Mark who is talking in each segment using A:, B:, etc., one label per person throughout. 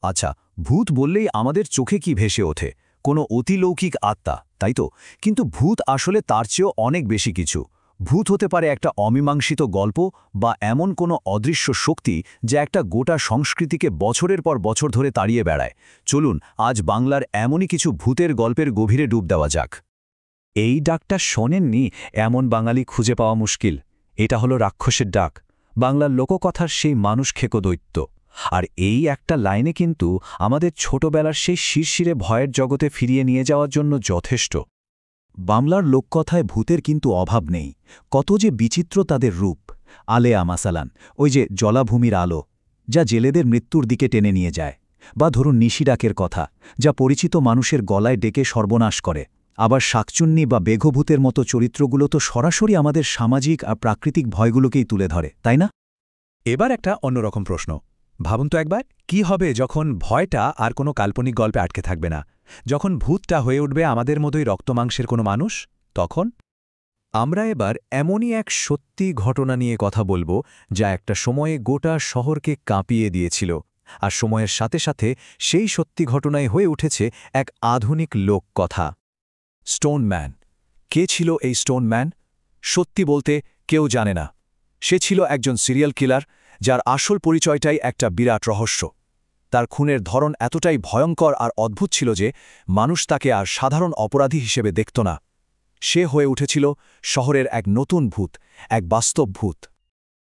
A: আচ্ছা, ভূত বললেই আমাদের চোখে কি ভেসে ওঠে? কোনো অতিলৌকিক আত্মা, তাই তো? কিন্তু ভূত আসলে তার চেয়েও অনেক বেশি কিছু। ভূত হতে পারে একটা অমীমাংসিত গল্প বা এমন কোনো অদৃশ্য শক্তি যা একটা গোটা সংস্কৃতিকে বছরের পর বছর ধরে তাড়িয়ে বেড়ায়। চলুন আজ বাংলার এমনই কিছু ভূতের গল্পের গভীরে ডুব দেওয়া যাক।
B: এই ডাকটা শোনেননি এমন বাঙালি খুঁজে পাওয়া মুশকিল। এটা হলো রাক্ষসের ডাক, বাংলার লোককথার সেই মানুষ খেকো দৈত্য। আর এই একটা লাইনে কিন্তু আমাদের ছোটবেলার সেই শিরশিরে ভয়ের জগতে ফিরিয়ে নিয়ে যাওয়ার জন্য যথেষ্ট। বাংলার লোককথায় ভূতের কিন্তু অভাব নেই, কত যে বিচিত্র তাদের রূপ। আলেয়া মাসালান, ওই যে জলাভূমির আলো, যা জেলেদের মৃত্যুর দিকে টেনে নিয়ে যায়। বা ধরুন নিশিডাকের কথা, যা পরিচিত মানুষের গলায় ডেকে সর্বনাশ করে। আবার শাকচুন্নি বা বেঘভূতের মতো চরিত্রগুলো তো সরাসরি আমাদের সামাজিক আর প্রাকৃতিক ভয়গুলোকেই তুলে ধরে, তাই না?
C: এবার একটা অন্যরকম প্রশ্ন ভাবুন তো একবার, কি হবে যখন ভয়টা আর কোনো কাল্পনিক গল্পে আটকে থাকবে না, যখন ভূতটা হয়ে উঠবে আমাদের মতোই রক্তমাংসের কোনো মানুষ? তখন আমরা এবার এমনই এক সত্যি ঘটনা নিয়ে কথা বলবো যা একটা সময়ে গোটা শহরকে কাঁপিয়ে দিয়েছিল, আর সময়ের সাথে সাথে সেই সত্যি ঘটনায় হয়ে উঠেছে এক আধুনিক লোককথা। স্টোনম্যান। কে ছিল এই স্টোনম্যান? সত্যি বলতে কেউ জানে না। সে ছিল একজন সিরিয়াল কিলার, যার আসল পরিচয়টাই একটা বিরাট রহস্য। তার খুনের ধরন এতটাই ভয়ঙ্কর আর অদ্ভুত ছিল যে মানুষ তাকে আর সাধারণ অপরাধী হিসেবে দেখত না। সে হয়ে উঠেছিল শহরের এক নতুন ভূত, এক বাস্তব ভূত।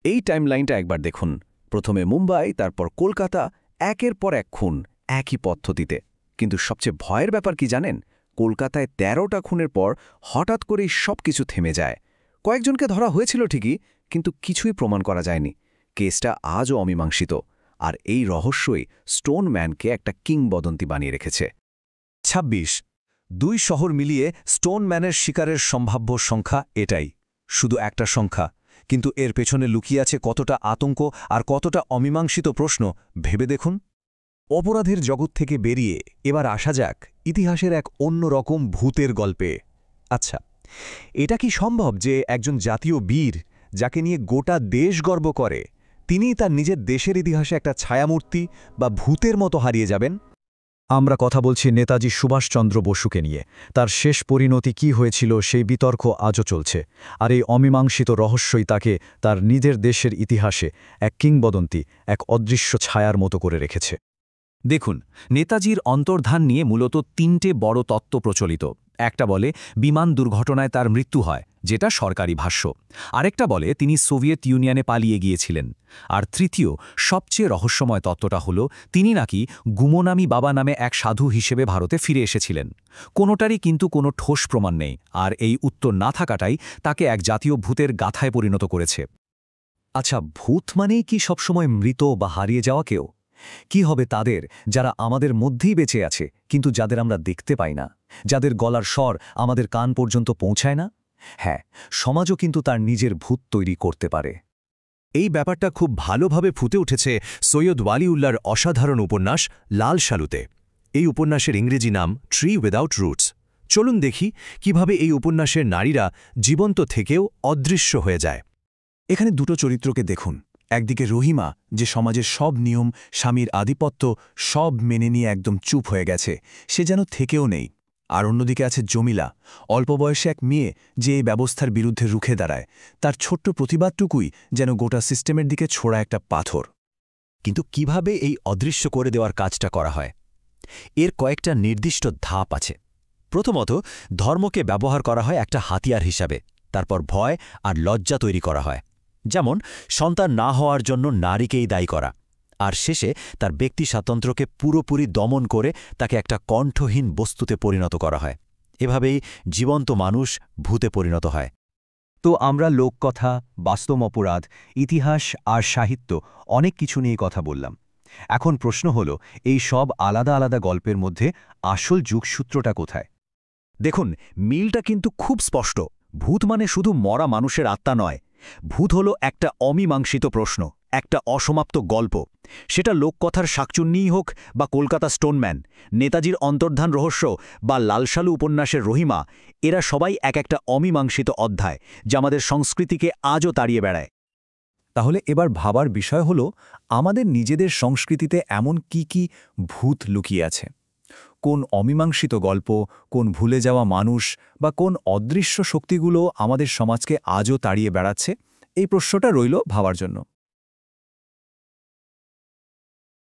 A: এই টাইমলাইনটা একবার দেখুন। প্রথমে মুম্বাই, তারপর কলকাতা, একের পর এক খুন, একই পদ্ধতিতে। কিন্তু সবচেয়ে ভয়ের ব্যাপার কি জানেন? কলকাতায় ১৩টা খুনের পর হঠাৎ করেই সব কিছু থেমে যায়। কয়েকজনকে ধরা হয়েছিল ঠিকই, কিন্তু কিছুই প্রমাণ করা যায়নি। কেসটা আজও অমীমাংসিত, আর এই রহস্যই স্টোনম্যানকে একটা কিংবদন্তি বানিয়ে রেখেছে।
C: ২৬। ২ শহর মিলিয়ে স্টোনম্যানের শিকারের সম্ভাব্য সংখ্যা এটাই। শুধু একটা সংখ্যা, কিন্তু এর পেছনে লুকিয়ে আছে কতটা আতঙ্ক আর কতটা অমীমাংসিত প্রশ্ন ভেবে দেখুন। অপরাধের জগৎ থেকে বেরিয়ে এবার আসা যাক ইতিহাসের এক অন্যরকম ভূতের গল্পে। আচ্ছা, এটা কি সম্ভব যে একজন জাতীয় বীর, যাকে নিয়ে গোটা দেশ গর্ব করে, তিনিই তার নিজের দেশের ইতিহাসে একটা ছায়ামূর্তি বা ভূতের মতো হারিয়ে যাবেন? আমরা কথা বলছি নেতাজি সুভাষচন্দ্র বসুকে নিয়ে। তার শেষ পরিণতি কি হয়েছিল সেই বিতর্ক আজও চলছে, আর এই অমীমাংসিত রহস্যই তাকে তার নিজের দেশের ইতিহাসে এক কিংবদন্তি, এক অদৃশ্য ছায়ার মতো করে রেখেছে। দেখুন, নেতাজির অন্তর্ধান নিয়ে মূলত ৩টে বড় তত্ত্ব প্রচলিত। একটা বলে বিমান দুর্ঘটনায় তার মৃত্যু হয়, যেটা সরকারি ভাষ্য। আরেকটা বলে তিনি সোভিয়েত ইউনিয়নে পালিয়ে গিয়েছিলেন। আর তৃতীয়, সবচেয়ে রহস্যময় তত্ত্বটা হল তিনি নাকি গুমনামি বাবা নামে এক সাধু হিসেবে ভারতে ফিরে এসেছিলেন। কোনোটারই কিন্তু কোনো ঠোস প্রমাণ নেই, আর এই উত্তর না থাকাটাই তাকে এক জাতীয় ভূতের গাথায় পরিণত করেছে। আচ্ছা, ভূত মানেই কি সবসময় মৃত বা হারিয়ে যাওয়া কেউ? কি হবে তাদের যারা আমাদের মধ্যেই বেঁচে আছে, কিন্তু যাদের আমরা দেখতে পাই না, যাদের গলার স্বর আমাদের কান পর্যন্ত পৌঁছায় না? হ্যাঁ, সমাজও কিন্তু তার নিজের ভূত তৈরি করতে পারে। এই ব্যাপারটা খুব ভালোভাবে ফুটে উঠেছে সৈয়দ ওয়ালিউল্লাহর অসাধারণ উপন্যাস লাল শালুতে। এই উপন্যাসের ইংরেজি নাম ট্রি উইদাউট রুটস। চলুন দেখি কিভাবে এই উপন্যাসের নারীরা জীবন্ত থেকেও অদৃশ্য হয়ে যায়। এখানে দুটো চরিত্রকে দেখুন। একদিকে রহিমা, যে সমাজের সব নিয়ম, স্বামীর আধিপত্য সব মেনে নিয়ে একদম চুপ হয়ে গেছে, সে যেন থেকেও নেই। আর অন্যদিকে আছে জমিলা, অল্প বয়সে এক মেয়ে, যে এই ব্যবস্থার বিরুদ্ধে রুখে দাঁড়ায়। তার ছোট্ট প্রতিবাদটুকুই যেন গোটা সিস্টেমের দিকে ছোড়া একটা পাথর। কিন্তু কিভাবে এই অদৃশ্য করে দেওয়ার কাজটা করা হয়? এর কয়েকটা নির্দিষ্ট ধাপ আছে। প্রথমত, ধর্মকে ব্যবহার করা হয় একটা হাতিয়ার হিসাবে। তারপর ভয় আর লজ্জা তৈরি করা হয়, যেমন সন্তান না হওয়ার জন্য নারীকেই দায়ী করা। আর শেষে তার ব্যক্তি স্বাতন্ত্র্যকে পুরোপুরি দমন করে তাকে একটা কণ্ঠহীন বস্তুতে পরিণত করা হয়। এভাবেই জীবন্ত মানুষ ভূতে পরিণত হয়। তো আমরা লোককথা, বাস্তব অপরাধ, ইতিহাস আর সাহিত্য অনেক কিছু নিয়ে কথা বললাম। এখন প্রশ্ন হল, এই সব আলাদা আলাদা গল্পের মধ্যে আসল যুগসূত্রটা কোথায়? দেখুন, মিলটা কিন্তু খুব স্পষ্ট। ভূত মানে শুধু মরা মানুষের আত্মা নয়। ভূত হলো একটা অমীমাংসিত প্রশ্ন, একটা অসমাপ্ত গল্প। সেটা লোককথার শাকচুন্নিই হোক বা কলকাতা স্টোনম্যান, নেতাজির অন্তর্ধান রহস্য বা লালসালু উপন্যাসের রহিমা, এরা সবাই এক একটা অমীমাংসিত অধ্যায়, যা আমাদের সংস্কৃতিকে আজও তাড়িয়ে বেড়ায়।
B: তাহলে এবার ভাবার বিষয় হলো আমাদের নিজেদের সংস্কৃতিতে এমন কি ভূত লুকিয়ে আছে। কোন অমীমাংসিত গল্প, কোন ভুলে যাওয়া মানুষ বা কোন অদৃশ্য শক্তিগুলো আমাদের সমাজকে আজও তাড়িয়ে বেড়াচ্ছে, এই প্রশ্নটা রইল ভাবার জন্য।